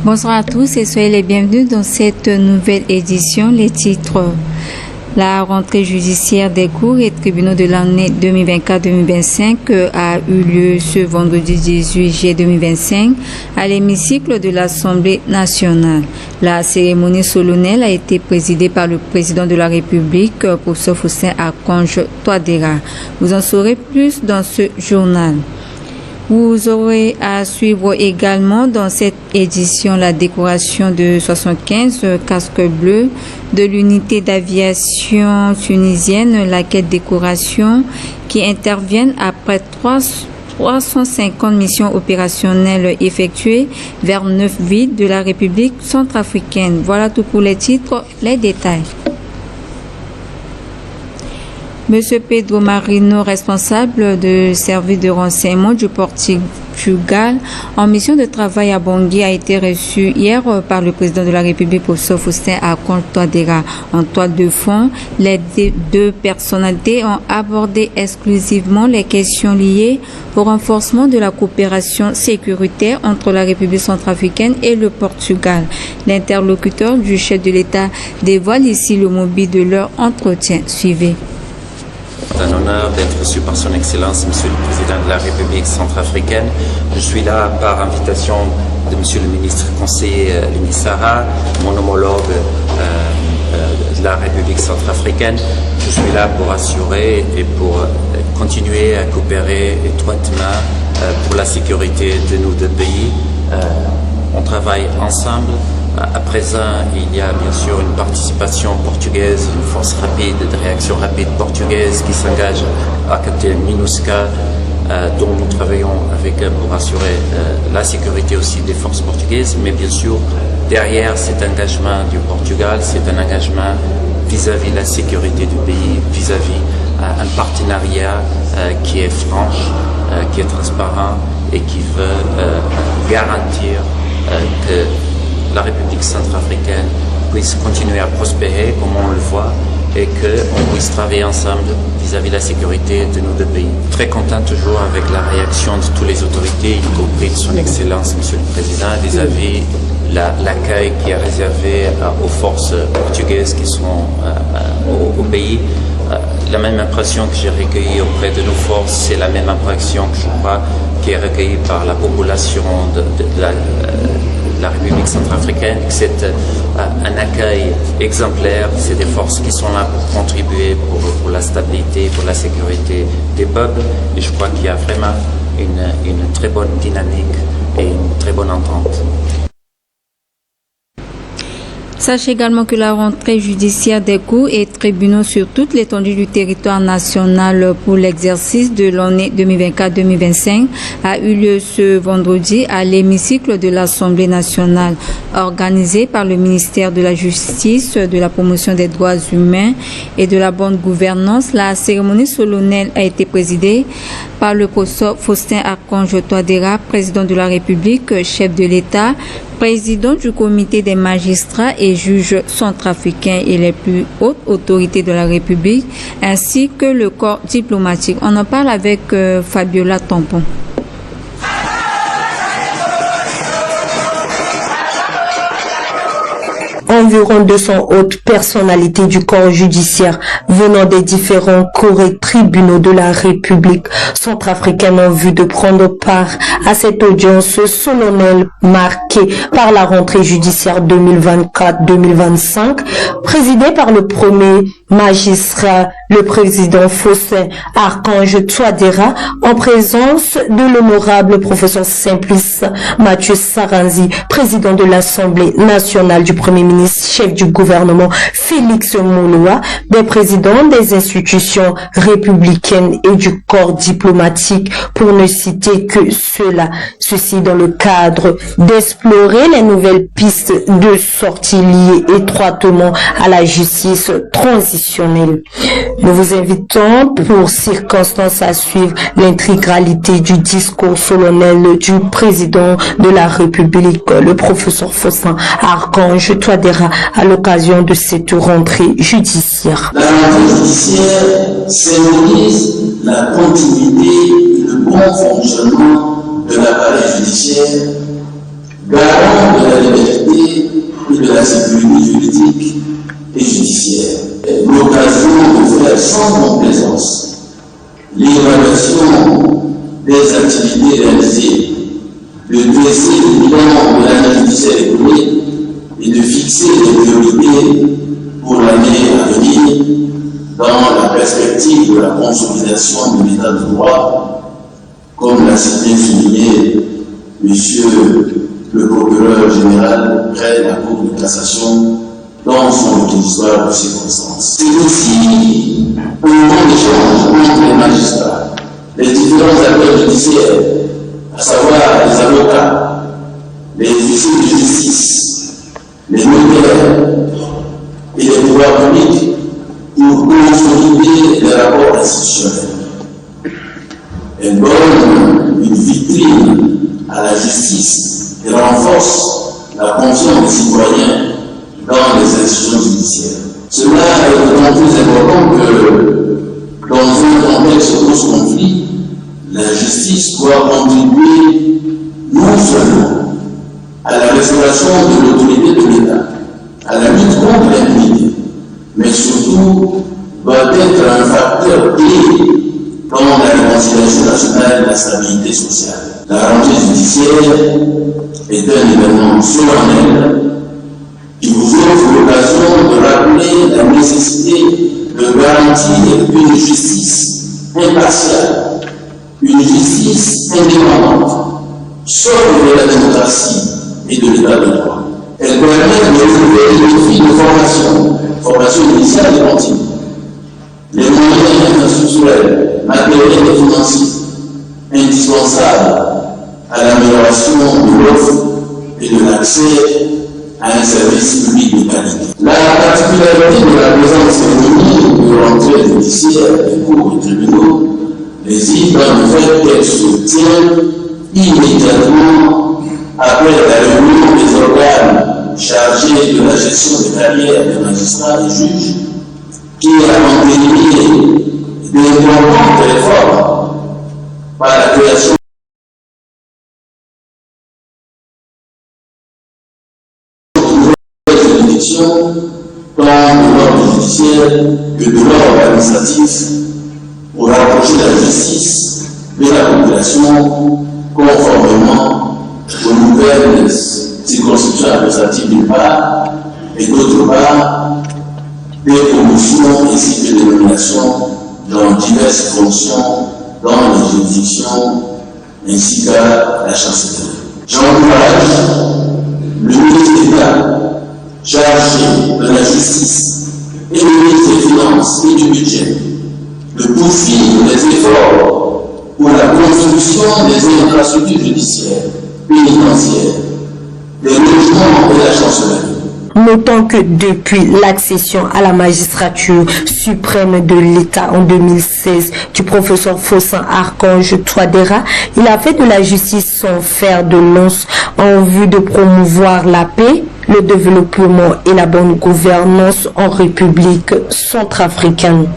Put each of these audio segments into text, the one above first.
Bonsoir à tous et soyez les bienvenus dans cette nouvelle édition. Les titres: la rentrée judiciaire des cours et tribunaux de l'année 2024-2025 a eu lieu ce vendredi 18 juillet 2025 à l'hémicycle de l'Assemblée nationale. La cérémonie solennelle a été présidée par le président de la République, professeur Faustin Archange Touadéra. Vous en saurez plus dans ce journal. Vous aurez à suivre également dans cette édition la décoration de 75 casques bleus de l'unité d'aviation tunisienne, laquelle décoration qui interviennent après 350 missions opérationnelles effectuées vers 9 villes de la République centrafricaine. Voilà tout pour les titres, les détails. Monsieur Pedro Marino, responsable de service de renseignement du Portugal en mission de travail à Bangui, a été reçu hier par le président de la République, professeur Faustin Archange Touadéra. En toile de fond, les deux personnalités ont abordé exclusivement les questions liées au renforcement de la coopération sécuritaire entre la République centrafricaine et le Portugal. L'interlocuteur du chef de l'État dévoile ici le mobile de leur entretien. Suivez. C'est un honneur d'être reçu par son Excellence, Monsieur le Président de la République centrafricaine. Je suis là par invitation de Monsieur le Ministre conseiller Lini Sara, mon homologue de la République centrafricaine. Je suis là pour assurer et pour continuer à coopérer étroitement pour la sécurité de nos deux pays. On travaille ensemble. À présent, il y a bien sûr une participation portugaise, une force rapide, de réaction rapide portugaise qui s'engage à capitaine MINUSCA, dont nous travaillons avec pour assurer la sécurité aussi des forces portugaises. Mais bien sûr, derrière cet engagement du Portugal, c'est un engagement vis-à-vis de la sécurité du pays, vis-à-vis un partenariat qui est franche, qui est transparent et qui veut garantir que la République centrafricaine puisse continuer à prospérer comme on le voit et qu'on puisse travailler ensemble vis-à-vis de la sécurité de nos deux pays. Très content toujours avec la réaction de toutes les autorités, y compris de son Excellence, Monsieur le Président, vis-à-vis l'accueil qui est réservé aux forces portugaises qui sont au pays. La même impression que j'ai recueillie auprès de nos forces, c'est la même impression que je crois qui est recueillie par la population de la République centrafricaine. C'est un accueil exemplaire, c'est des forces qui sont là pour contribuer pour la stabilité, pour la sécurité des peuples, et je crois qu'il y a vraiment une très bonne dynamique et une très bonne entente. Sachez également que la rentrée judiciaire des cours et tribunaux sur toute l'étendue du territoire national pour l'exercice de l'année 2024-2025 a eu lieu ce vendredi à l'hémicycle de l'Assemblée nationale, organisé par le ministère de la Justice, de la promotion des droits humains et de la bonne gouvernance. La cérémonie solennelle a été présidée par le professeur Faustin Archange Touadéra, président de la République, chef de l'État, président du comité des magistrats et juges centrafricains et les plus hautes autorités de la République, ainsi que le corps diplomatique. On en parle avec Fabiola Tampon. Environ 200 hautes personnalités du corps judiciaire venant des différents cours et tribunaux de la République centrafricaine ont vu de prendre part à cette audience solennelle marquée par la rentrée judiciaire 2024-2025, présidée par le premier magistrat, le président Faustin Archange Touadéra, en présence de l'honorable professeur Simplice Mathieu Saranzi, président de l'Assemblée nationale, du Premier ministre, chef du gouvernement Félix Mouloua, des présidents des institutions républicaines et du corps diplomatique, pour ne citer que cela. Ceci dans le cadre d'explorer les nouvelles pistes de sortie liées étroitement à la justice transitionnelle. Nous vous invitons pour circonstances à suivre l'intégralité du discours solennel du président de la République, le professeur Faustin Archange Touadéra, à l'occasion de cette rentrée judiciaire. La rentrée judiciaire symbolise la continuité et le bon fonctionnement de l'appareil judiciaire garant de la liberté et de la sécurité juridique et judiciaire. L'occasion de faire sans complaisance l'évaluation des activités réalisées, de dresser le bilan de l'année judiciaire écoulée et de fixer les priorités pour l'année à venir dans la perspective de la consolidation de l'état de droit, comme l'a si bien souligné Monsieur le procureur général près de la Cour de cassation dans son réquisitoire de circonstances. C'est aussi un moment d'échange entre les magistrats, les différents acteurs judiciaires, à savoir les avocats, les officiers de justice, les notaires et les pouvoirs publics pour consolider les rapports institutionnels. Elle donne une vitrine à la justice et renforce la confiance des citoyens dans les institutions judiciaires. Cela est d'autant plus important que dans un contexte post-conflit, la justice doit contribuer non seulement à la restauration de l'autorité de l'État, à la lutte contre l'impunité, mais surtout doit être un facteur clé dans la réconciliation nationale et la stabilité sociale. La rentrée judiciaire est un événement solennel qui vous offre l'occasion de rappeler la nécessité de garantir une justice impartiale, une justice indépendante, sobre de la démocratie et de l'état de droit. Elle permet de relever les défis de formation initiale et continue, les moyens infrastructurels, matériels et financiers indispensables à l'amélioration de l'offre et de l'accès à un service public de qualité. La particularité de la présente cérémonie de rentrée judiciaire des cours et tribunaux réside dans le fait qu'elle se tient immédiatement après la réunion des organes chargés de la gestion des carrières des magistrats et juges, qui a entériné d'importantes réformes par la création tant de l'ordre judiciaire que de l'ordre administratif pour rapprocher la justice de la population conformément aux nouvelles circonscriptions administratives d'une part et d'autre part des promotions ainsi que des nominations dans diverses fonctions dans les juridictions ainsi qu'à la chancellerie. J'encourage le ministre d'État chargé de la justice et le ministre des Finances et du Budget de poursuivre les efforts pour la construction des infrastructures judiciaires, pénitentiaires, des logements et la chancellerie. Notons que depuis l'accession à la magistrature suprême de l'État en 2016 du professeur Faustin Archange Touadéra, il a fait de la justice son fer de lance en vue de promouvoir la paix, le développement et la bonne gouvernance en République centrafricaine.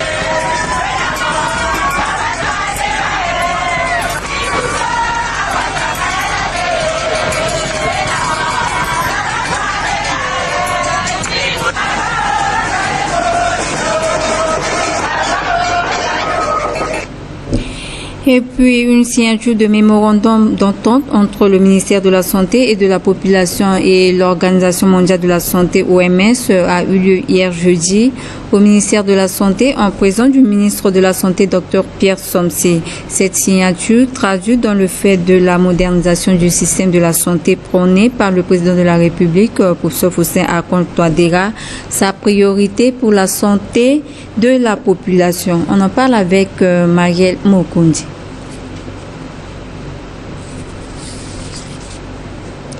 Et puis une signature de mémorandum d'entente entre le ministère de la Santé et de la Population et l'Organisation mondiale de la santé OMS a eu lieu hier jeudi au ministère de la Santé en présence du ministre de la Santé Dr Pierre Somsé. Cette signature traduit dans le fait de la modernisation du système de la santé prônée par le président de la République, professeur Faustin Archange Touadéra, sa priorité pour la santé de la population. On en parle avec Marielle Mokundi.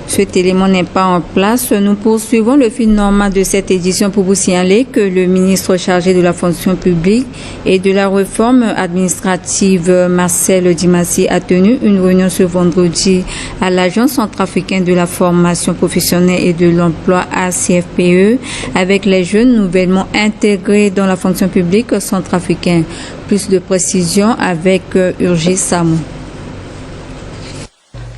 Cet élément n'est pas en place. Nous poursuivons le fil normal de cette édition pour vous signaler que le ministre chargé de la fonction publique et de la réforme administrative, Marcel Dimassi, a tenu une réunion ce vendredi à l'Agence centrafricaine de la formation professionnelle et de l'emploi ACFPE avec les jeunes nouvellement intégrés dans la fonction publique centrafricaine. Plus de précisions avec Urgis Samou.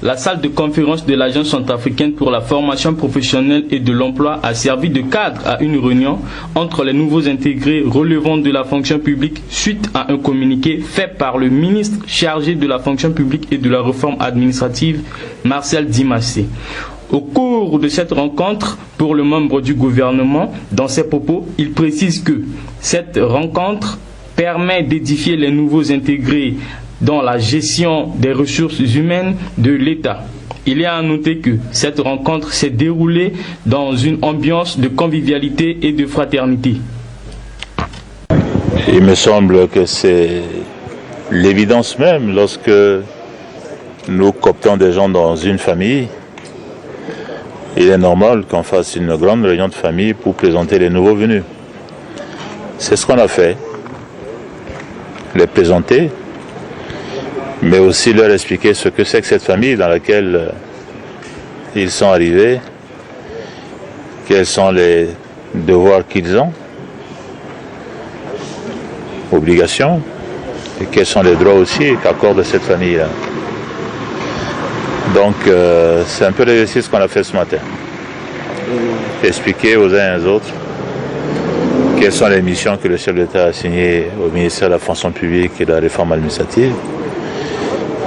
La salle de conférence de l'Agence centrafricaine pour la formation professionnelle et de l'emploi a servi de cadre à une réunion entre les nouveaux intégrés relevant de la fonction publique suite à un communiqué fait par le ministre chargé de la fonction publique et de la réforme administrative, Marcel Dimassé. Au cours de cette rencontre, pour le membre du gouvernement, dans ses propos, il précise que cette rencontre permet d'édifier les nouveaux intégrés dans la gestion des ressources humaines de l'État. Il est à noter que cette rencontre s'est déroulée dans une ambiance de convivialité et de fraternité. Il me semble que c'est l'évidence même lorsque nous cooptons des gens dans une famille. Il est normal qu'on fasse une grande réunion de famille pour présenter les nouveaux venus. C'est ce qu'on a fait. Les présenter, mais aussi leur expliquer ce que c'est que cette famille dans laquelle ils sont arrivés, quels sont les devoirs qu'ils ont, obligations, et quels sont les droits aussi qu'accorde cette famille-là. Donc c'est un peu l'exercice qu'on a fait ce matin. Expliquer aux uns et aux autres quelles sont les missions que le chef d'État a assignées au ministère de la fonction publique et de la réforme administrative,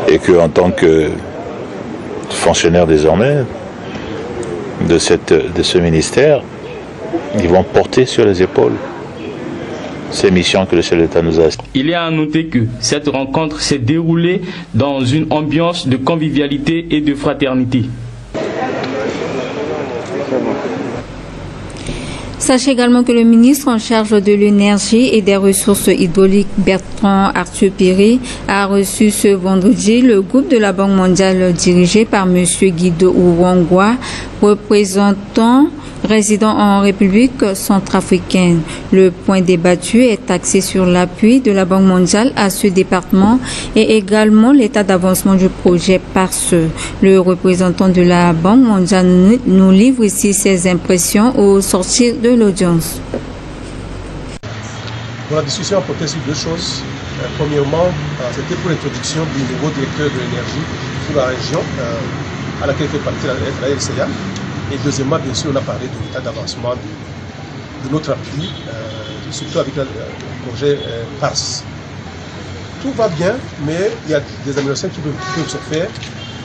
et qu'en tant que fonctionnaire désormais de ce ministère, ils vont porter sur les épaules ces missions que le chef d'État nous a assignées. Il est à noter que cette rencontre s'est déroulée dans une ambiance de convivialité et de fraternité. Sachez également que le ministre en charge de l'énergie et des ressources hydrauliques, Bertrand Arthur Piri, a reçu ce vendredi le groupe de la Banque mondiale dirigé par M. Guido Ouangwa, représentant résident en République centrafricaine. Le point débattu est axé sur l'appui de la Banque mondiale à ce département et également l'état d'avancement du projet PARSE. Le représentant de la Banque mondiale nous livre ici ses impressions au sortir de l'audience. La discussion a porté sur deux choses. Premièrement, c'était pour l'introduction du nouveau directeur de l'énergie pour la région à laquelle fait partie la LCA. Et deuxièmement, bien sûr, on a parlé de l'état d'avancement de notre appui, surtout avec le projet PARSE. Tout va bien, mais il y a des améliorations qui peuvent se faire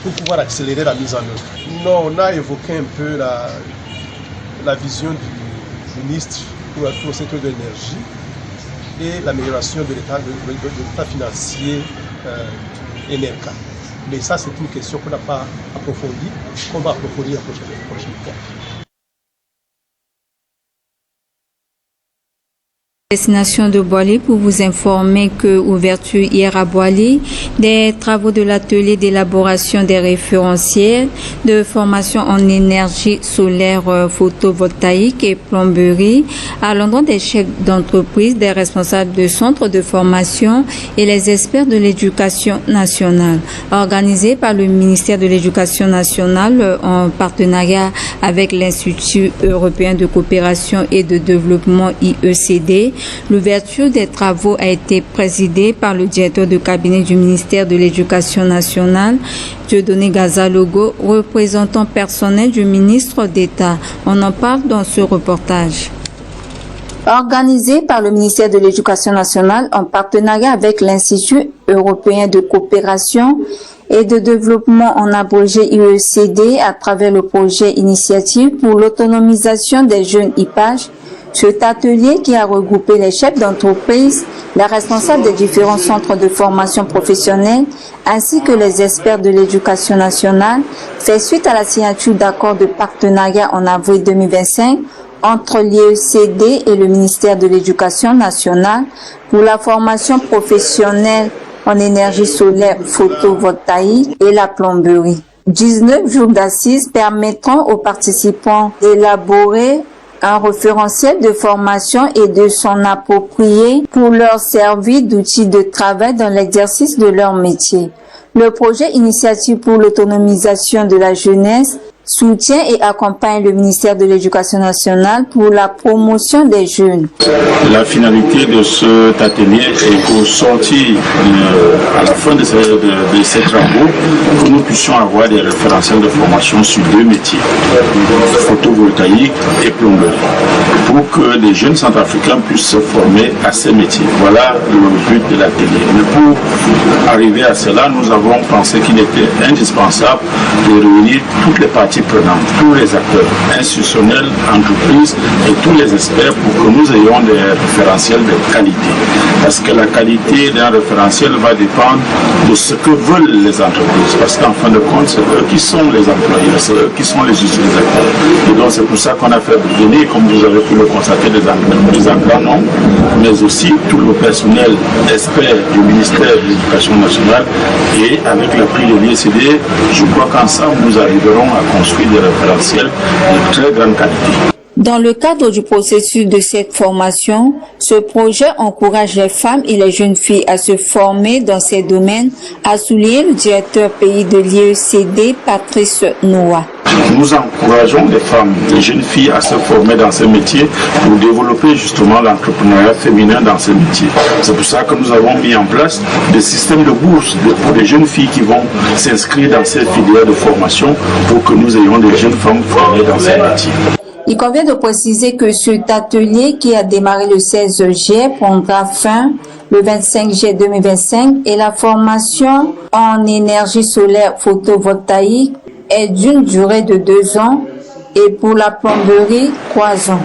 pour pouvoir accélérer la mise en œuvre. Non, on a évoqué un peu la vision du ministre pour le secteur de l'énergie et l'amélioration de l'état financier NRK. Mais ça, c'est une question qu'on n'a pas approfondie, qu'on va approfondir la prochaine fois. Destination de Boali pour vous informer que ouverture hier à Boali des travaux de l'atelier d'élaboration des référentiels de formation en énergie solaire photovoltaïque et plomberie à l'endroit des chefs d'entreprise, des responsables de centres de formation et les experts de l'éducation nationale. Organisé par le ministère de l'Éducation nationale en partenariat avec l'Institut européen de coopération et de développement IECD, l'ouverture des travaux a été présidée par le directeur de cabinet du ministère de l'Éducation nationale, Dieudonné Gazalogo, représentant personnel du ministre d'État. On en parle dans ce reportage. Organisé par le ministère de l'Éducation nationale en partenariat avec l'Institut européen de coopération et de développement en abrégé IECD à travers le projet Initiative pour l'autonomisation des jeunes IPAGE, cet atelier qui a regroupé les chefs d'entreprise, les responsables des différents centres de formation professionnelle ainsi que les experts de l'éducation nationale fait suite à la signature d'accords de partenariat en avril 2025 entre l'IECD et le ministère de l'Éducation nationale pour la formation professionnelle en énergie solaire photovoltaïque et la plomberie. 19 jours d'assises permettront aux participants d'élaborer un référentiel de formation et de s'en approprier pour leur servir d'outil de travail dans l'exercice de leur métier. Le projet Initiative pour l'autonomisation de la jeunesse soutient et accompagne le ministère de l'Éducation nationale pour la promotion des jeunes. La finalité de cet atelier est qu'au sortir, à la fin de ces travaux, que nous puissions avoir des référentiels de formation sur 2 métiers, photovoltaïque et plomberie, pour que les jeunes centrafricains puissent se former à ces métiers. Voilà le but de l'atelier. Mais pour arriver à cela, nous avons pensé qu'il était indispensable de réunir toutes les parties prenantes, tous les acteurs institutionnels, entreprises et tous les experts pour que nous ayons des référentiels de qualité. Parce que la qualité d'un référentiel va dépendre de ce que veulent les entreprises. Parce qu'en fin de compte, c'est eux qui sont les employés, c'est eux qui sont les utilisateurs. Et donc c'est pour ça qu'on a fait venir, comme vous avez pu le constater, des entreprises en grand nombre, mais aussi tout le personnel expert du ministère de l'Éducation nationale. Et avec l'appui de l'IECD, je crois qu'ensemble nous arriverons à construire des référentiels de très grande qualité. Dans le cadre du processus de cette formation, ce projet encourage les femmes et les jeunes filles à se former dans ces domaines, a souligné le directeur pays de l'IECD, Patrice Noah. Nous encourageons les femmes, les jeunes filles à se former dans ces métiers pour développer justement l'entrepreneuriat féminin dans ces métiers. C'est pour ça que nous avons mis en place des systèmes de bourses pour les jeunes filles qui vont s'inscrire dans ces filières de formation pour que nous ayons des jeunes femmes formées dans ces métiers. Il convient de préciser que cet atelier qui a démarré le 16 juillet prendra fin le 25 juillet 2025 et la formation en énergie solaire photovoltaïque est d'une durée de 2 ans et pour la plomberie 3 ans.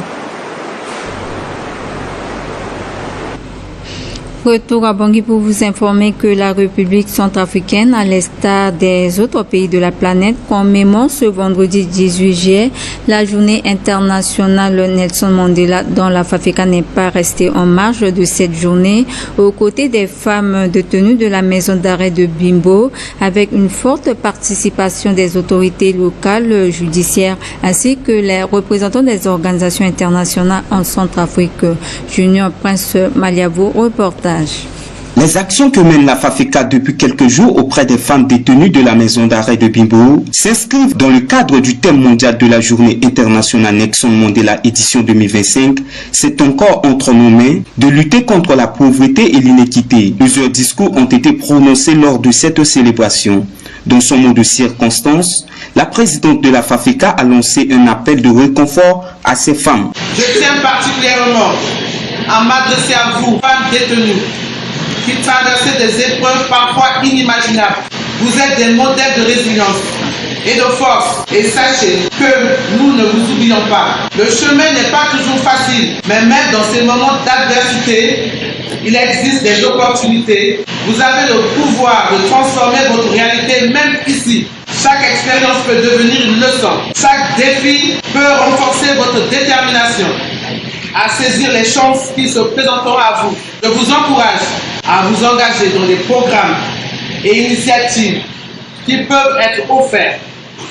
Retour à Bangui pour vous informer que la République centrafricaine, à l'instar des autres pays de la planète, commémore ce vendredi 18 juillet la journée internationale Nelson Mandela, dont la FAFECA n'est pas restée en marge de cette journée, aux côtés des femmes détenues de la maison d'arrêt de Bimbo, avec une forte participation des autorités locales, judiciaires, ainsi que les représentants des organisations internationales en Centrafrique. Junior Prince Maliavo, reportage. Les actions que mène la FAFECA depuis quelques jours auprès des femmes détenues de la maison d'arrêt de Bimbo s'inscrivent dans le cadre du thème mondial de la journée internationale Nelson Mandela édition 2025. C'est encore entre nos mains de lutter contre la pauvreté et l'inéquité. Plusieurs discours ont été prononcés lors de cette célébration. Dans son mot de circonstance, la présidente de la FAFECA a lancé un appel de réconfort à ces femmes. Je tiens particulièrement à m'adresser à vous, femmes détenues, qui traversez des épreuves parfois inimaginables. Vous êtes des modèles de résilience et de force. Et sachez que nous ne vous oublions pas. Le chemin n'est pas toujours facile, mais même dans ces moments d'adversité, il existe des opportunités. Vous avez le pouvoir de transformer votre réalité même ici. Chaque expérience peut devenir une leçon. Chaque défi peut renforcer votre détermination à saisir les chances qui se présenteront à vous. Je vous encourage à vous engager dans des programmes et initiatives qui peuvent être offerts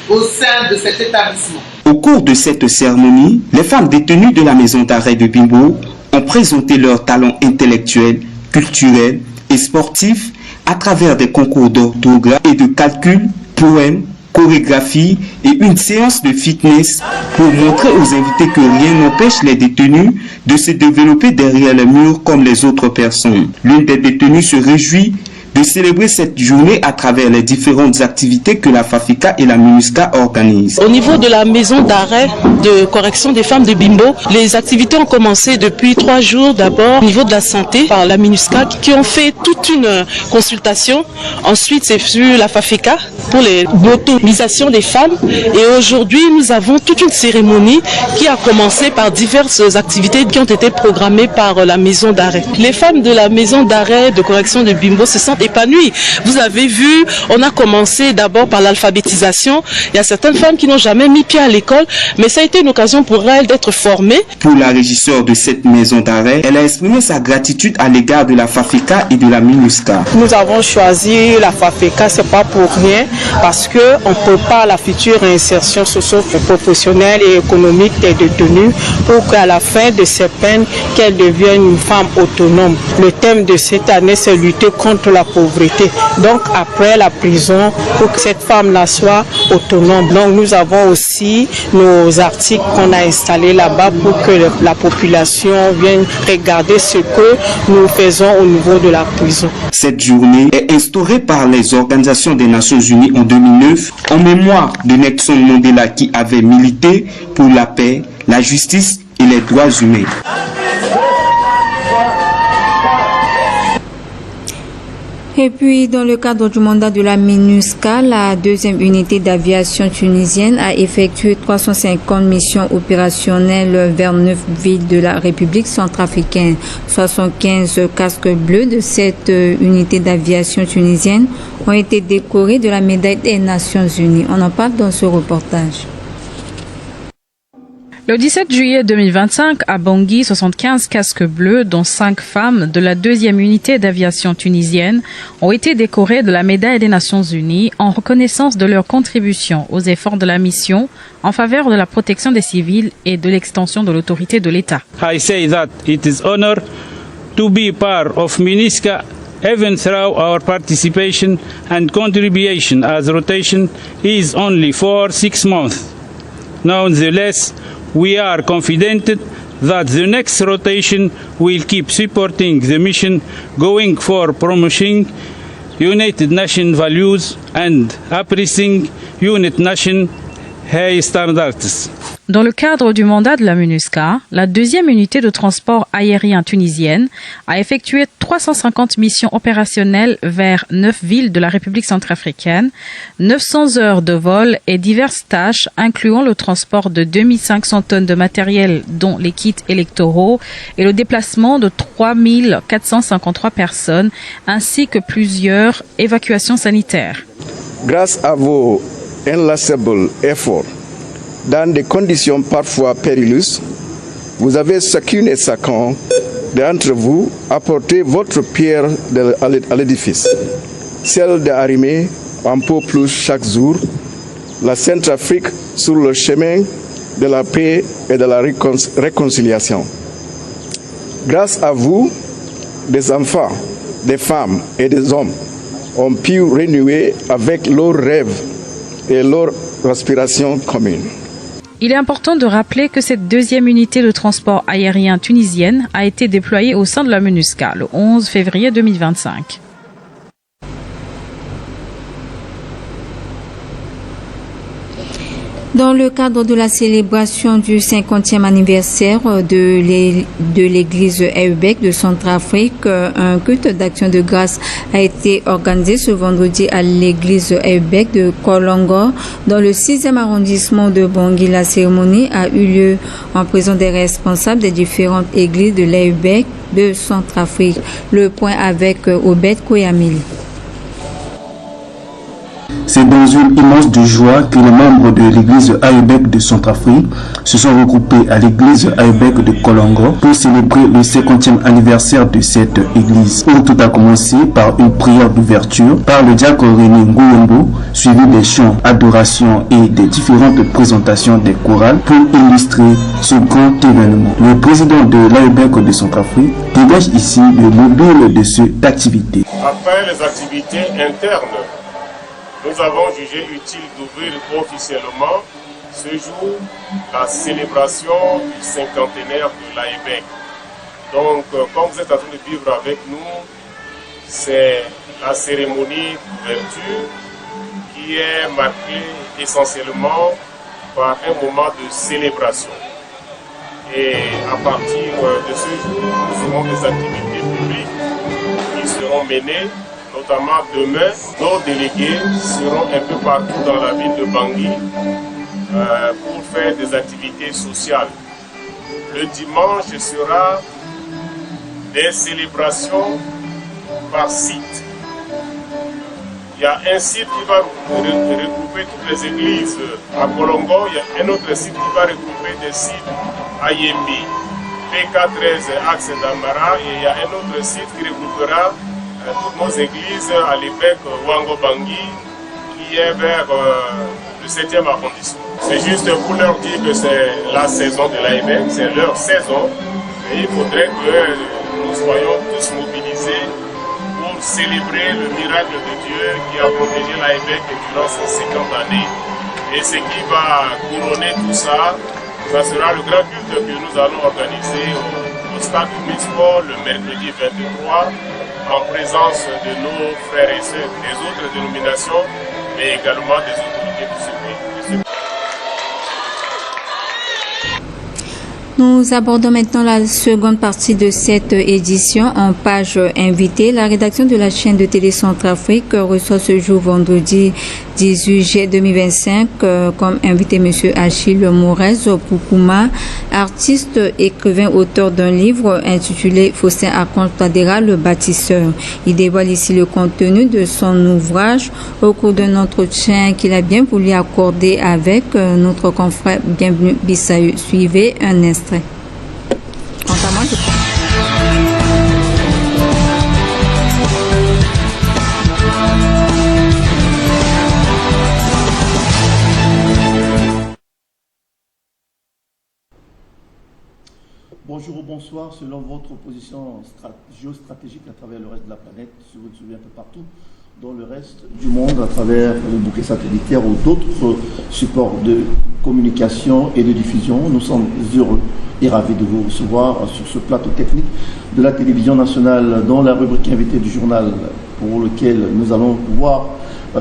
au sein de cet établissement. Au cours de cette cérémonie, les femmes détenues de la maison d'arrêt de Bimbo ont présenté leurs talents intellectuels, culturels et sportifs à travers des concours d'orthographe et de calcul, poèmes, chorégraphie et une séance de fitness pour montrer aux invités que rien n'empêche les détenus de se développer derrière les murs comme les autres personnes. L'une des détenues se réjouit de célébrer cette journée à travers les différentes activités que la FAFECA et la MINUSCA organisent. Au niveau de la maison d'arrêt de correction des femmes de Bimbo, les activités ont commencé depuis 3 jours d'abord au niveau de la santé par la MINUSCA qui ont fait toute une consultation. Ensuite, c'est sur la FAFECA pour les l'autonomisation des femmes. Et aujourd'hui, nous avons toute une cérémonie qui a commencé par diverses activités qui ont été programmées par la maison d'arrêt. Les femmes de la maison d'arrêt de correction de Bimbo se sentent épanouies. Vous avez vu, on a commencé d'abord par l'alphabétisation. Il y a certaines femmes qui n'ont jamais mis pied à l'école, mais ça a été été une occasion pour elle d'être formée. Pour la régisseur de cette maison d'arrêt, elle a exprimé sa gratitude à l'égard de la FAFECA et de la MINUSCA. Nous avons choisi la FAFECA, c'est pas pour rien, parce qu'on prépare la future insertion socio-professionnelle et économique des détenus pour qu'à la fin de ses peines, qu'elle devienne une femme autonome. Le thème de cette année, c'est lutter contre la pauvreté. Donc après la prison, pour que cette femme-là soit autonome. Donc nous avons aussi nos articles qu'on a installés là-bas pour que la population vienne regarder ce que nous faisons au niveau de la prison. Cette journée est instaurée par les organisations des Nations Unies en 2009 en mémoire de Nelson Mandela qui avait milité pour la paix, la justice et les droits humains. Et puis, dans le cadre du mandat de la MINUSCA, la deuxième unité d'aviation tunisienne a effectué 350 missions opérationnelles vers 9 villes de la République centrafricaine. 75 casques bleus de cette unité d'aviation tunisienne ont été décorés de la médaille des Nations Unies. On en parle dans ce reportage. Le 17 juillet 2025, à Bangui, 75 casques bleus, dont 5 femmes de la deuxième unité d'aviation tunisienne, ont été décorés de la médaille des Nations Unies en reconnaissance de leur contribution aux efforts de la mission en faveur de la protection des civils et de l'extension de l'autorité de l'État. I say that it is honor to be part of MINUSCA even through our participation and contribution as rotation is only for 6 months. Nonetheless, we are confident that the next rotation will keep supporting the mission going for promoting United Nations values and appraising United Nations high standards. Dans le cadre du mandat de la MINUSCA, la deuxième unité de transport aérien tunisienne a effectué 350 missions opérationnelles vers 9 villes de la République centrafricaine, 900 heures de vol et diverses tâches incluant le transport de 2500 tonnes de matériel dont les kits électoraux et le déplacement de 3453 personnes ainsi que plusieurs évacuations sanitaires. Grâce à vos inlassables efforts, dans des conditions parfois périlleuses, vous avez chacune et chacun d'entre vous apporté votre pierre à l'édifice. Celle d'arrimer un peu plus chaque jour la Centrafrique sur le chemin de la paix et de la réconciliation. Grâce à vous, des enfants, des femmes et des hommes ont pu renouer avec leurs rêves et leurs aspirations communes. Il est important de rappeler que cette deuxième unité de transport aérien tunisienne a été déployée au sein de la MINUSCA le 11 février 2025. Dans le cadre de la célébration du 50e anniversaire de l'église Aïbek de Centrafrique, un culte d'action de grâce a été organisé ce vendredi à l'église Aïbek de Kolongo dans le 6e arrondissement de Bangui. La cérémonie a eu lieu en présence des responsables des différentes églises de l'Aïbek de Centrafrique. Le point avec Obed Koyamili. C'est dans une immense de joie que les membres de l'église Aïbek de Centrafrique se sont regroupés à l'église Aïbek de Kolongo pour célébrer le 50e anniversaire de cette église, où tout a commencé par une prière d'ouverture par le diacre René Ngouyembo, suivi des chants, adorations et des différentes présentations des chorales pour illustrer ce grand événement. Le président de l'Aïbek de Centrafrique dégage ici le module de cette activité. Après les activités internes, nous avons jugé utile d'ouvrir officiellement ce jour la célébration du cinquantenaire de l'Aïbek. Donc, comme vous êtes en train de vivre avec nous, c'est la cérémonie d'ouverture qui est marquée essentiellement par un moment de célébration. Et à partir de ce jour, nous aurons des activités publiques qui seront menées. Notamment demain, nos délégués seront un peu partout dans la ville de Bangui pour faire des activités sociales. Le dimanche sera des célébrations par site. Il y a un site qui va regrouper toutes les églises à Kolongo. Il y a un autre site qui va regrouper des sites à Yembi, PK13 axe d'Amara. Et il y a un autre site qui regroupera toutes nos églises à l'Ibek Wango Bangui, qui est vers le 7e arrondissement. C'est juste pour leur dire que c'est la saison de l'Ibek, c'est leur saison. Et il faudrait que nous soyons tous mobilisés pour célébrer le miracle de Dieu qui a protégé l'Ibek durant ces 50 années. Et ce qui va couronner tout ça, ça sera le grand culte que nous allons organiser au stade du Misport le mercredi 23 en présence de nos frères et sœurs des autres dénominations, mais également des autorités de ce pays. Nous abordons maintenant la seconde partie de cette édition en page invitée. La rédaction de la chaîne de télé Centrafrique reçoit ce jour vendredi 18 juillet 2025 comme invité M. Achille Mourez Poukouma, artiste, écrivain, auteur d'un livre intitulé Faustin Archange Touadéra, le bâtisseur. Il dévoile ici le contenu de son ouvrage au cours d'un entretien qu'il a bien voulu accorder avec notre confrère Bienvenu Bissaï. Suivez un extrait. Quant à moi, Bonjour ou bonsoir, selon votre position géostratégique à travers le reste de la planète, si vous le suivez un peu partout, dans le reste du monde, à travers le bouquet satellitaire ou d'autres supports de communication et de diffusion, nous sommes heureux et ravis de vous recevoir sur ce plateau technique de la télévision nationale dans la rubrique invitée du journal pour lequel nous allons pouvoir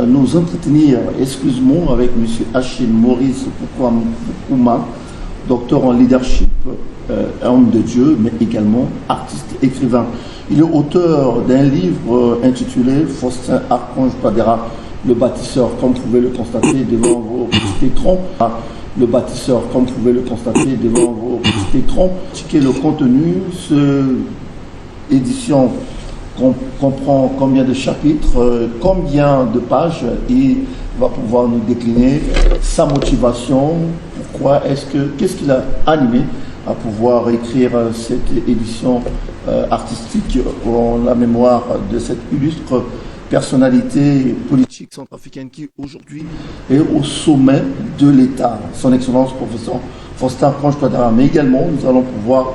nous entretenir exclusivement avec M. Achille Maurice Poukouma, docteur en leadership, homme de Dieu, mais également artiste, écrivain. Il est auteur d'un livre intitulé Faustin Archange Touadéra, le bâtisseur, comme vous pouvez le constater devant vos petits écrans. Le bâtisseur, comme vous pouvez le constater devant vos petits écrans. Le contenu, cette édition comprend combien de chapitres, combien de pages, et va pouvoir nous décliner sa motivation, pourquoi qu'est-ce qui l'a animé à pouvoir écrire cette édition artistique en la mémoire de cette illustre personnalité politique centrafricaine qui aujourd'hui est au sommet de l'État, son Excellence professeur Faustin Archange Touadéra. Mais également, nous allons pouvoir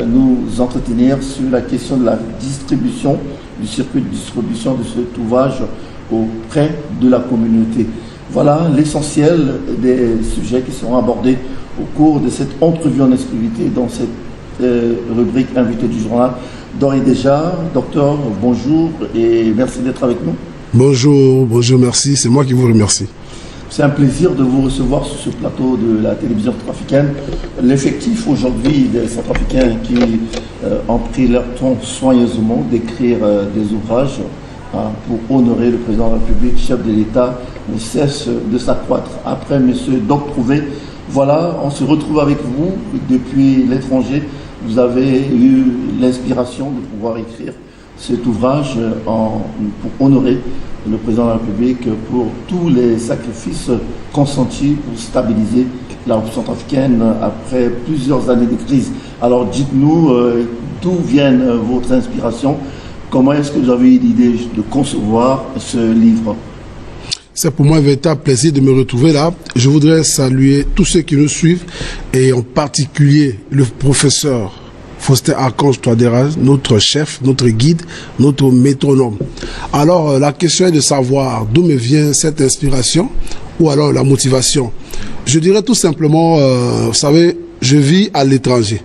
nous entretenir sur la question de la distribution, du circuit de distribution de cet ouvrage auprès de la communauté. Voilà l'essentiel des sujets qui seront abordés au cours de cette entrevue en exclusivité dans cette rubrique invitée du journal. D'ores et déjà, docteur, bonjour et merci d'être avec nous. Bonjour, merci, c'est moi qui vous remercie. C'est un plaisir de vous recevoir sur ce plateau de la télévision centrafricaine. L'effectif aujourd'hui des Centrafricains qui ont pris leur temps soigneusement d'écrire des ouvrages pour honorer le président de la République, chef de l'État, ne cesse de s'accroître. Après M. Doc Trouvé, voilà, on se retrouve avec vous depuis l'étranger. Vous avez eu l'inspiration de pouvoir écrire cet ouvrage pour honorer le président de la République pour tous les sacrifices consentis pour stabiliser la République centrafricaine après plusieurs années de crise. Alors dites-nous d'où vient votre inspiration, comment est-ce que vous avez eu l'idée de concevoir ce livre? C'est pour moi un véritable plaisir de me retrouver là. Je voudrais saluer tous ceux qui nous suivent et en particulier le professeur Faustin Archange Touadéra, notre chef, notre guide, notre métronome. Alors la question est de savoir d'où me vient cette inspiration ou alors la motivation. Je dirais tout simplement, vous savez, je vis à l'étranger.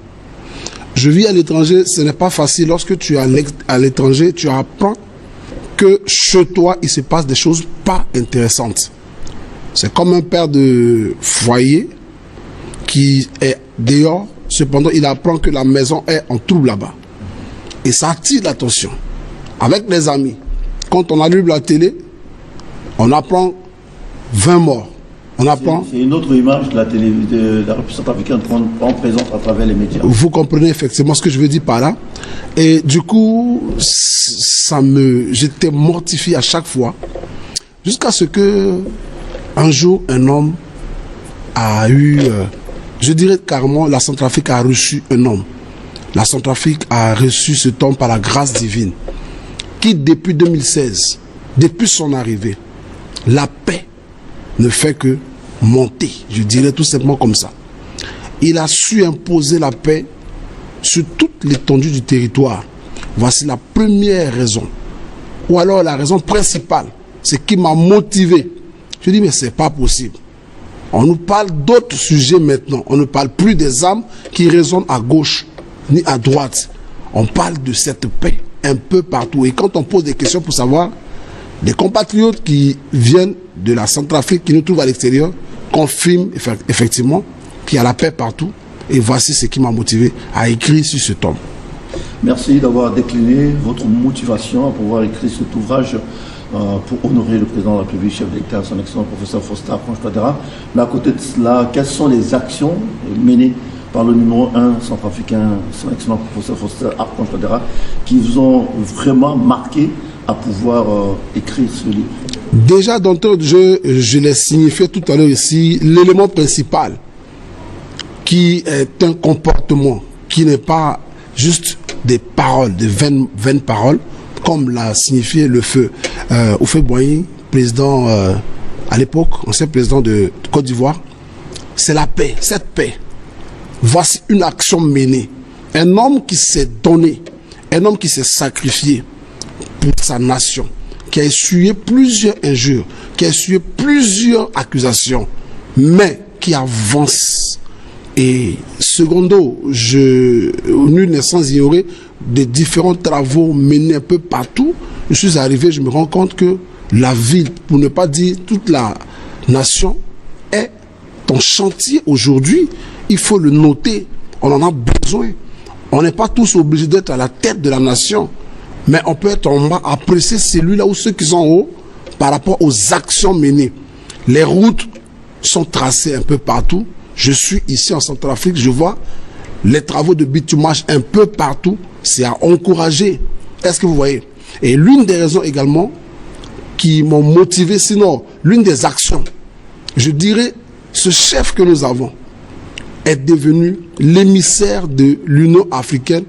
Je vis à l'étranger, ce n'est pas facile. Lorsque tu es à l'étranger, tu apprends que chez toi, il se passe des choses pas intéressantes. C'est comme un père de foyer qui est dehors, cependant il apprend que la maison est en trouble là-bas. Et ça attire l'attention. Avec les amis, quand on allume la télé, on apprend 20 morts. On apprend. C'est une autre image de la télé, de la République centrafricaine qu'on présente à travers les médias. Vous comprenez effectivement ce que je veux dire par là. Et du coup, j'étais mortifié à chaque fois Jusqu'à ce que un jour, un homme a eu, je dirais carrément, la Centrafrique a reçu un homme. La Centrafrique a reçu cet homme par la grâce divine, qui depuis 2016, depuis son arrivée, la paix ne fait que monter, je dirais tout simplement comme ça. Il a su imposer la paix sur toute l'étendue du territoire. Voici la première raison, ou alors la raison principale, c'est qui m'a motivé. Je dis mais c'est pas possible. On nous parle d'autres sujets maintenant. On ne parle plus des âmes qui résonnent à gauche ni à droite. On parle de cette paix un peu partout. Et quand on pose des questions pour savoir, les compatriotes qui viennent de la Centrafrique, qui nous trouvent à l'extérieur, confirment effectivement qu'il y a la paix partout. Et voici ce qui m'a motivé à écrire sur ce tome. Merci d'avoir décliné votre motivation à pouvoir écrire cet ouvrage pour honorer le président de la République, chef d'État, son excellent professeur Faustin Archange-Touadéra. Mais à côté de cela, quelles sont les actions menées par le numéro 1 centrafricain, son excellent professeur Faustin Archange-Touadéra, qui vous ont vraiment marqué à pouvoir écrire ce livre? Déjà, d'entrée de jeu, je l'ai signifié tout à l'heure ici, l'élément principal qui est un comportement, qui n'est pas juste des paroles, des vaines paroles, comme l'a signifié le feu Houphouët-Boigny, président à l'époque, ancien président de Côte d'Ivoire. C'est la paix, cette paix. Voici une action menée. Un homme qui s'est donné, un homme qui s'est sacrifié pour sa nation, qui a essuyé plusieurs injures, qui a essuyé plusieurs accusations, mais qui avance. Et secondo, nul n'est sans ignorer des différents travaux menés un peu partout. Je suis arrivé, je me rends compte que la ville, pour ne pas dire toute la nation, est en chantier aujourd'hui. Il faut le noter, on en a besoin. On n'est pas tous obligés d'être à la tête de la nation, mais on peut être en bas, apprécier celui-là ou ceux qui sont en haut par rapport aux actions menées. Les routes sont tracées un peu partout. Je suis ici en Centrafrique, je vois les travaux de bitumage un peu partout. C'est à encourager. Est-ce que vous voyez? Et l'une des raisons également qui m'ont motivé, sinon l'une des actions, je dirais, ce chef que nous avons est devenu l'émissaire de l'Union africaine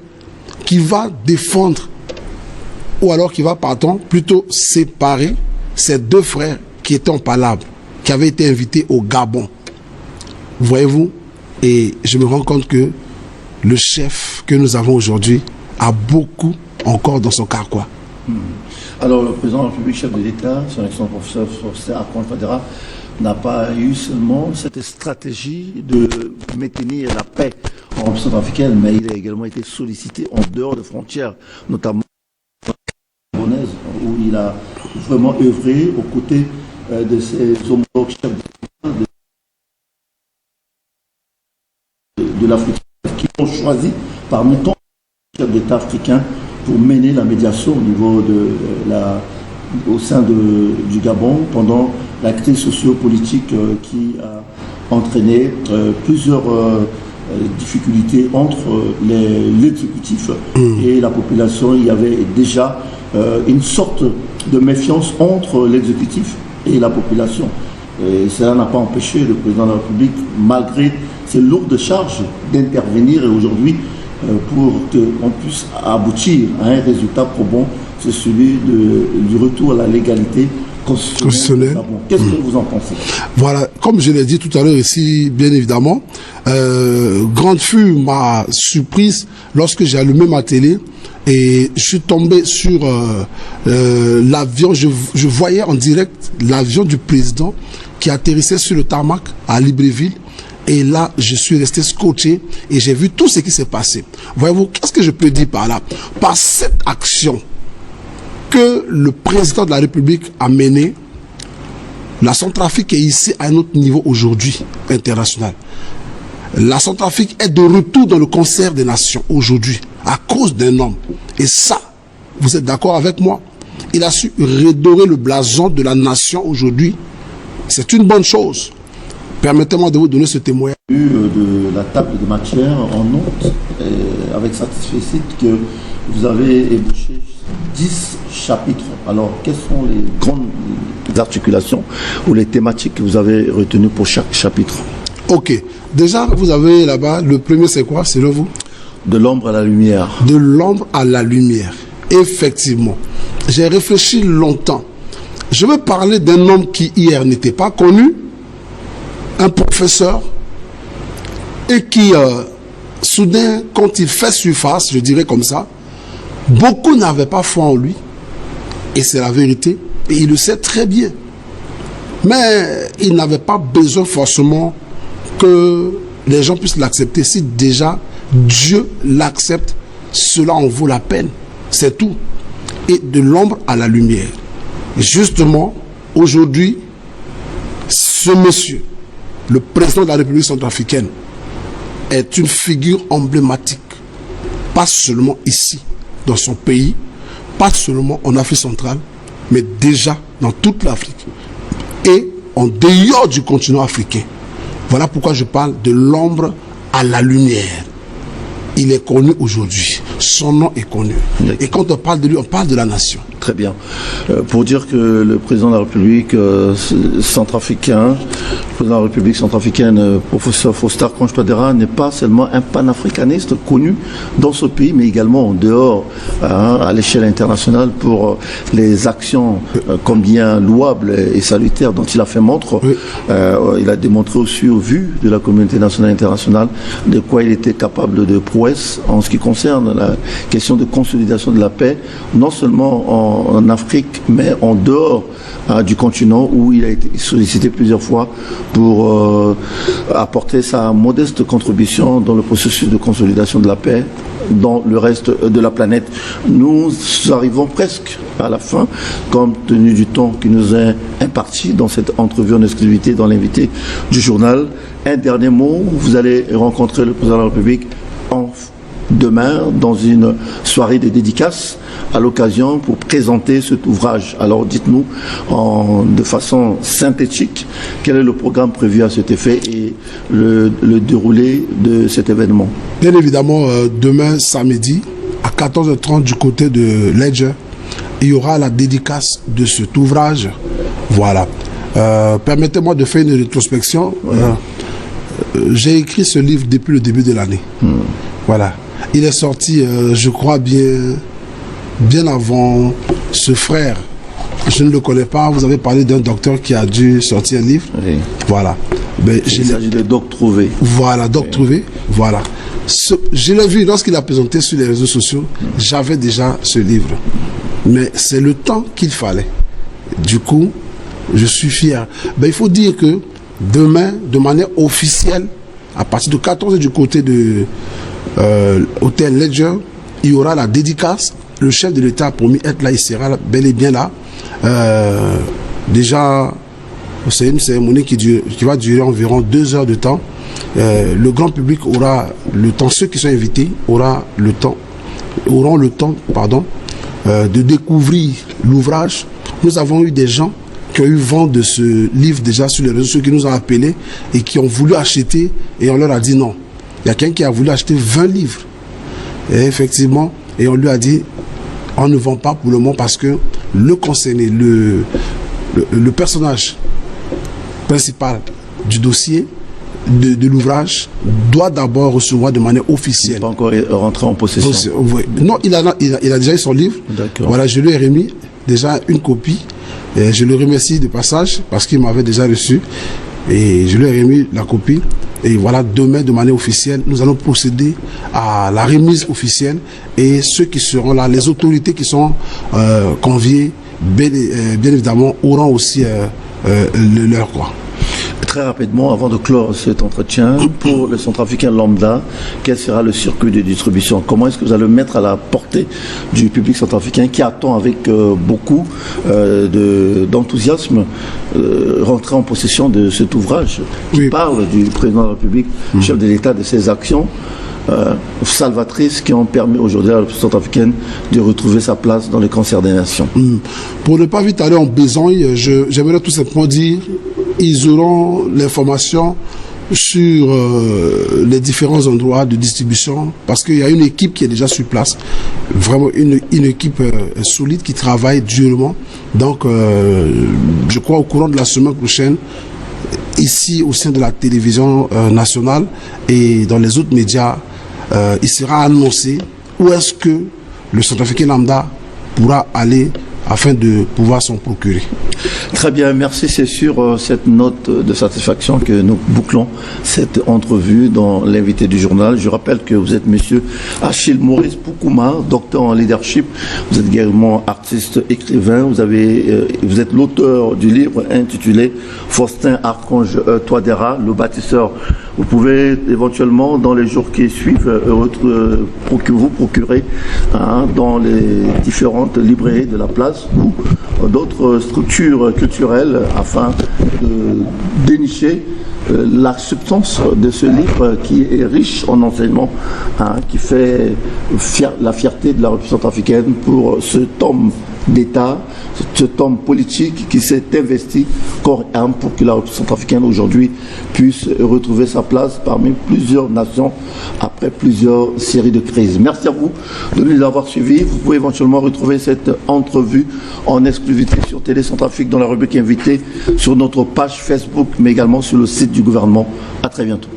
qui va défendre, ou alors qui va, plutôt séparer ces deux frères qui étaient en palabre, qui avaient été invités au Gabon. Voyez-vous? Et je me rends compte que le chef que nous avons aujourd'hui a beaucoup encore dans son carquois. Alors, le président de la République, chef de l'État, son excellent professeur Faustin Archange-Touadéra, n'a pas eu seulement cette stratégie de maintenir la paix en centrafricaine, mais il a également été sollicité en dehors de frontières, notamment gabonaise, où il a vraiment œuvré aux côtés de ses homologues chefs de l'Afrique qui ont choisi parmi tant de chefs d'État africains pour mener la médiation au niveau au sein du Gabon pendant la crise socio-politique qui a entraîné plusieurs difficultés entre l'exécutif et la population. Il y avait déjà une sorte de méfiance entre l'exécutif et la population. Et cela n'a pas empêché le président de la République, malgré ses lourdes charges, d'intervenir. Et aujourd'hui, pour qu'on puisse aboutir à un résultat probant, c'est celui du retour à la légalité constitutionnelle. Qu'est-ce que vous en pensez? Voilà, comme je l'ai dit tout à l'heure ici, bien évidemment, grande fut ma surprise lorsque j'ai allumé ma télé et je suis tombé sur l'avion. Je voyais en direct l'avion du président qui atterrissait sur le tarmac à Libreville. Et là, je suis resté scotché et j'ai vu tout ce qui s'est passé. Voyez-vous, qu'est-ce que je peux dire par là? Par cette action que le président de la République a menée, la Centrafrique est ici à un autre niveau aujourd'hui, international. La Centrafrique est de retour dans le concert des nations aujourd'hui, à cause d'un homme. Et ça, vous êtes d'accord avec moi? Il a su redorer le blason de la nation aujourd'hui. C'est une bonne chose. Permettez-moi de vous donner ce témoignage. De la table de matière en note, avec satisfaction que vous avez ébauché 10 chapitres. Alors, quelles sont les grandes articulations ou les thématiques que vous avez retenues pour chaque chapitre? Ok. Déjà, vous avez là-bas, le premier c'est quoi, selon vous? De l'ombre à la lumière. De l'ombre à la lumière. Effectivement. J'ai réfléchi longtemps. Je veux parler d'un homme qui hier n'était pas connu, un professeur, et qui, soudain, quand il fait surface, je dirais comme ça, beaucoup n'avaient pas foi en lui. Et c'est la vérité. Et il le sait très bien. Mais il n'avait pas besoin forcément que les gens puissent l'accepter. Si déjà Dieu l'accepte, cela en vaut la peine. C'est tout. Et de l'ombre à la lumière. Et justement, aujourd'hui, ce monsieur, le président de la République centrafricaine, est une figure emblématique. Pas seulement ici, dans son pays, pas seulement en Afrique centrale, mais déjà dans toute l'Afrique. Et en dehors du continent africain. Voilà pourquoi je parle de l'ombre à la lumière. Il est connu aujourd'hui. Son nom est connu. Et quand on parle de lui, on parle de la nation. Très bien. Pour dire que le président de la République centrafricaine, professeur Faustin Archange Touadéra, n'est pas seulement un panafricaniste connu dans ce pays, mais également en dehors, à l'échelle internationale, pour les actions combien louables et salutaires dont il a fait montre. Oui. Il a démontré aussi, au vu de la communauté nationale et internationale, de quoi il était capable de prouesse en ce qui concerne la question de consolidation de la paix, non seulement en Afrique, mais en dehors du continent, où il a été sollicité plusieurs fois pour apporter sa modeste contribution dans le processus de consolidation de la paix dans le reste de la planète. Nous arrivons presque à la fin, compte tenu du temps qui nous est imparti dans cette entrevue en exclusivité dans l'invité du journal. Un dernier mot, vous allez rencontrer le président de la République demain dans une soirée de dédicaces à l'occasion pour présenter cet ouvrage. Alors dites-nous de façon synthétique quel est le programme prévu à cet effet et le déroulé de cet événement. Bien évidemment, demain samedi à 14h30 du côté de Ledger, il y aura la dédicace de cet ouvrage. Voilà. Permettez-moi de faire une rétrospection. J'ai écrit ce livre depuis le début de l'année. Voilà. Il est sorti, je crois, bien avant ce frère. Je ne le connais pas. Vous avez parlé d'un docteur qui a dû sortir un livre. Oui. Voilà. Mais il s'agit de Doc Trouvé. Voilà, Doc Trouvé. Voilà. Je l'ai vu lorsqu'il a présenté sur les réseaux sociaux. J'avais déjà ce livre. Mais c'est le temps qu'il fallait. Du coup, je suis fier. Il faut dire que demain, de manière officielle, à partir de 14h du côté de Hôtel Ledger, il y aura la dédicace. Le chef de l'État a promis être là, il sera bel et bien là. Déjà, c'est une cérémonie qui va durer environ 2 heures de temps. Le grand public aura le temps, ceux qui sont invités auront le temps, de découvrir l'ouvrage. Nous avons eu des gens qui ont eu vent de ce livre déjà sur les réseaux sociaux, qui nous ont appelés et qui ont voulu acheter, et on leur a dit non. Il y a quelqu'un qui a voulu acheter 20 livres. Et effectivement, et on lui a dit, on ne vend pas pour le moment parce que le concerné, le personnage principal du dossier, de l'ouvrage, doit d'abord recevoir de manière officielle. Il n'est pas encore rentré en possession. Non, il a déjà eu son livre. Voilà, je lui ai remis déjà une copie. Et je le remercie de passage parce qu'il m'avait déjà reçu. Et je lui ai remis la copie. Et voilà, demain, de manière officielle, nous allons procéder à la remise officielle. Et ceux qui seront là, les autorités qui sont conviées, bien évidemment, auront aussi leur quoi. Très rapidement, avant de clore cet entretien, pour le centrafricain lambda, quel sera le circuit de distribution? Comment est-ce que vous allez le mettre à la portée du public centrafricain qui attend avec beaucoup d'enthousiasme rentrer en possession de cet ouvrage qui parle du président de la République, chef de l'État, de ses actions salvatrices qui ont permis aujourd'hui à la République centrafricaine de retrouver sa place dans le concert des nations. Pour ne pas vite aller en besogne, j'aimerais tout simplement dire ils auront l'information sur les différents endroits de distribution parce qu'il y a une équipe qui est déjà sur place, vraiment une équipe solide qui travaille durement. Donc je crois au courant de la semaine prochaine, ici au sein de la télévision nationale et dans les autres médias, il sera annoncé où est-ce que le Centrafricain lambda pourra aller afin de pouvoir s'en procurer. Très bien, merci. C'est sur cette note de satisfaction que nous bouclons cette entrevue dans l'invité du journal. Je rappelle que vous êtes monsieur Achille Maurice Poukouma, docteur en leadership. Vous êtes également artiste écrivain. Vous êtes l'auteur du livre intitulé Faustin Archange Touadéra, le bâtisseur. Vous pouvez éventuellement, dans les jours qui suivent, vous procurer dans les différentes librairies de la place ou d'autres structures culturelles afin de dénicher la substance de ce livre qui est riche en enseignements, qui fait la fierté de la République centrafricaine pour ce tome d'État, ce tome politique qui s'est investi corps et âme pour que la République centrafricaine aujourd'hui puisse retrouver sa place parmi plusieurs nations après plusieurs séries de crises. Merci à vous de nous avoir suivis. Vous pouvez éventuellement retrouver cette entrevue en exclusivité sur Télé Centrafrique dans la rubrique invitée sur notre page Facebook mais également sur le site du gouvernement. À très bientôt.